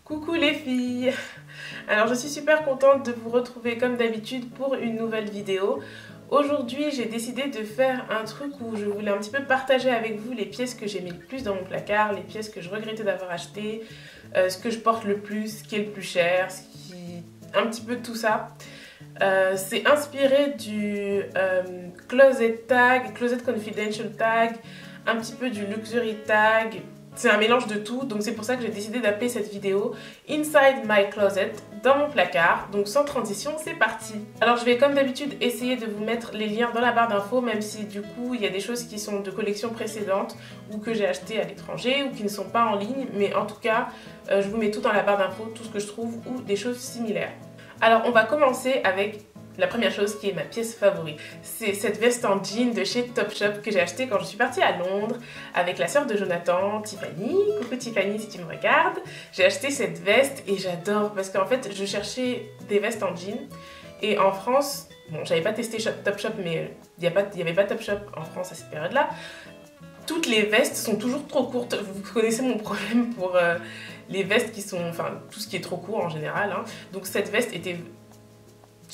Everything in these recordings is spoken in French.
Coucou les filles! Alors je suis super contente de vous retrouver comme d'habitude pour une nouvelle vidéo. Aujourd'hui j'ai décidé de faire un truc où je voulais un petit peu partager avec vous les pièces que j'ai mis le plus dans mon placard, les pièces que je regrettais d'avoir achetées, ce que je porte le plus, ce qui est le plus cher, un petit peu tout ça. C'est inspiré du Closet Tag, Closet Confidential Tag, un petit peu du Luxury Tag. C'est un mélange de tout, donc c'est pour ça que j'ai décidé d'appeler cette vidéo Inside My Closet, dans mon placard. Donc sans transition, c'est parti. Alors je vais comme d'habitude essayer de vous mettre les liens dans la barre d'infos, même si du coup il y a des choses qui sont de collections précédentes ou que j'ai achetées à l'étranger ou qui ne sont pas en ligne, mais en tout cas je vous mets tout dans la barre d'infos, tout ce que je trouve ou des choses similaires. Alors on va commencer avec la première chose qui est ma pièce favorite. C'est cette veste en jean de chez Topshop que j'ai achetée quand je suis partie à Londres avec la sœur de Jonathan, Tiffany. Coucou Tiffany si tu me regardes. J'ai acheté cette veste et j'adore parce qu'en fait je cherchais des vestes en jean et en France, bon j'avais pas testé Topshop mais il n'y avait pas Topshop en France à cette période-là. Toutes les vestes sont toujours trop courtes. Vous connaissez mon problème pour les vestes qui sont, enfin tout ce qui est trop court en général. Hein. Donc cette veste était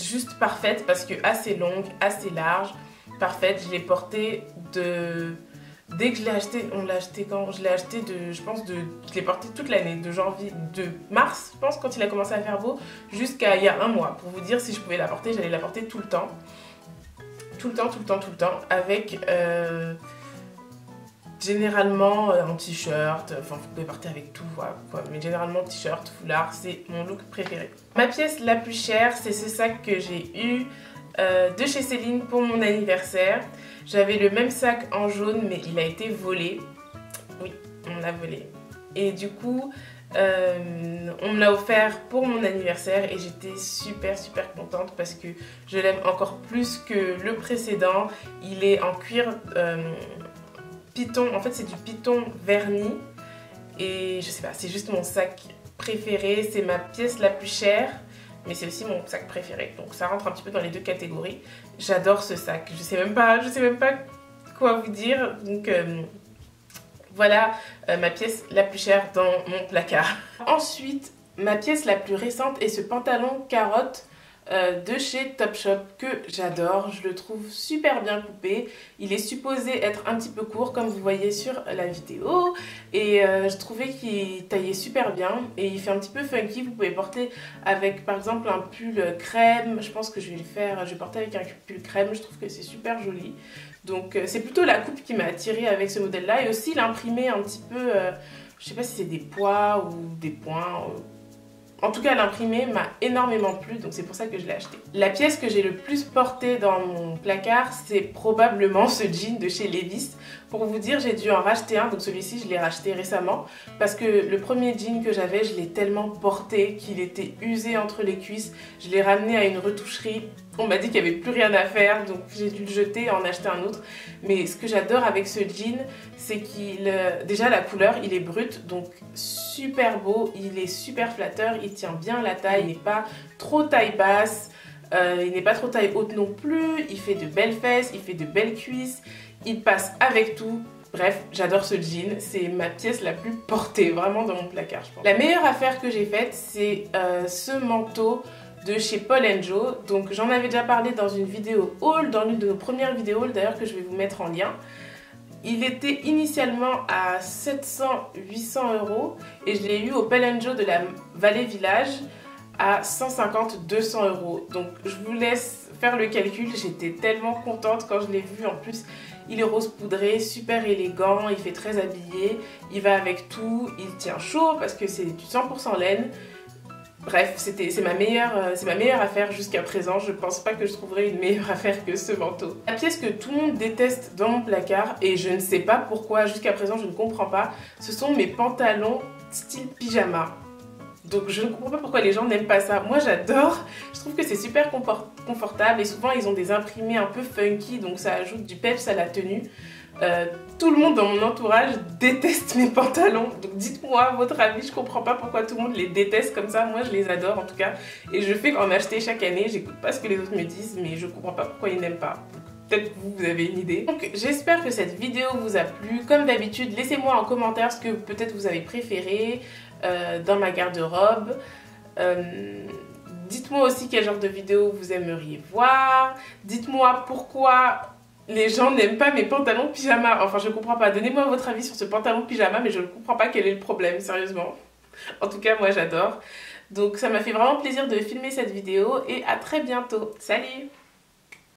juste parfaite parce que assez longue, assez large, parfaite. Je l'ai portée de... Dès que je l'ai acheté, on l'a acheté quand? Je l'ai acheté je l'ai portée toute l'année, de mars, je pense, quand il a commencé à faire beau, jusqu'à il y a un mois. Pour vous dire, si je pouvais la porter, j'allais la porter tout le temps. Tout le temps, avec... généralement un t-shirt, enfin vous pouvez porter avec tout, voilà, quoi. Mais généralement t-shirt, foulard, c'est mon look préféré. Ma pièce la plus chère, c'est ce sac que j'ai eu de chez Céline pour mon anniversaire. J'avais le même sac en jaune mais il a été volé. Oui, on l'a volé. Et du coup, on me l'a offert pour mon anniversaire et j'étais super contente parce que je l'aime encore plus que le précédent. Il est en cuir... Python, en fait c'est du python verni et je sais pas, c'est juste mon sac préféré, c'est ma pièce la plus chère mais c'est aussi mon sac préféré, donc ça rentre un petit peu dans les deux catégories. J'adore ce sac, je sais même pas quoi vous dire, donc voilà ma pièce la plus chère dans mon placard. Ensuite, ma pièce la plus récente est ce pantalon carotte de chez Topshop que j'adore, je le trouve super bien coupé, il est supposé être un petit peu court comme vous voyez sur la vidéo et je trouvais qu'il taillait super bien et il fait un petit peu funky, vous pouvez porter avec par exemple un pull crème, je pense que je vais le faire, je vais porter avec un pull crème, je trouve que c'est super joli, donc c'est plutôt la coupe qui m'a attirée avec ce modèle là et aussi l'imprimé un petit peu, je sais pas si c'est des pois ou des points. En tout cas, l'imprimé m'a énormément plu, donc c'est pour ça que je l'ai acheté. La pièce que j'ai le plus portée dans mon placard, c'est probablement ce jean de chez Levi's. Pour vous dire, j'ai dû en racheter un, donc celui-ci, je l'ai racheté récemment, parce que le premier jean que j'avais, je l'ai tellement porté qu'il était usé entre les cuisses. Je l'ai ramené à une retoucherie. On m'a dit qu'il n'y avait plus rien à faire, donc j'ai dû le jeter et en acheter un autre. Mais ce que j'adore avec ce jean, c'est qu'il... déjà, la couleur, il est brut, donc super beau, il est super flatteur, il tient bien la taille, il n'est pas trop taille basse, il n'est pas trop taille haute non plus, il fait de belles fesses, il fait de belles cuisses, il passe avec tout. Bref, j'adore ce jean, c'est ma pièce la plus portée, vraiment dans mon placard, je pense. La meilleure affaire que j'ai faite, c'est ce manteau de chez Paul & Joe. Donc j'en avais déjà parlé dans une vidéo haul, dans l'une de nos premières vidéos haul d'ailleurs que je vais vous mettre en lien. Il était initialement à 700-800 € et je l'ai eu au Paul & Joe de la Vallée Village à 150-200 €. Donc je vous laisse faire le calcul, j'étais tellement contente quand je l'ai vu. En plus il est rose poudré, super élégant, il fait très habillé, il va avec tout, il tient chaud parce que c'est du 100% laine. Bref, c'est ma meilleure affaire jusqu'à présent. Je pense pas que je trouverai une meilleure affaire que ce manteau. La pièce que tout le monde déteste dans mon placard, et je ne sais pas pourquoi, jusqu'à présent je ne comprends pas, ce sont mes pantalons style pyjama. Donc je ne comprends pas pourquoi les gens n'aiment pas ça. Moi j'adore, je trouve que c'est super confortable et souvent ils ont des imprimés un peu funky, donc ça ajoute du peps à la tenue. Tout le monde dans mon entourage déteste mes pantalons, donc dites-moi votre avis, je comprends pas pourquoi tout le monde les déteste comme ça, moi je les adore en tout cas, et je fais qu'en acheter chaque année, j'écoute pas ce que les autres me disent, mais je comprends pas pourquoi ils n'aiment pas. Peut-être vous avez une idée. Donc j'espère que cette vidéo vous a plu, comme d'habitude laissez-moi en commentaire ce que peut-être vous avez préféré, dans ma garde-robe. Dites-moi aussi quel genre de vidéo vous aimeriez voir. Dites-moi pourquoi les gens n'aiment pas mes pantalons pyjama. Enfin, je comprends pas. Donnez-moi votre avis sur ce pantalon pyjama, mais je ne comprends pas quel est le problème, sérieusement. En tout cas, moi, j'adore. Donc, ça m'a fait vraiment plaisir de filmer cette vidéo et à très bientôt. Salut!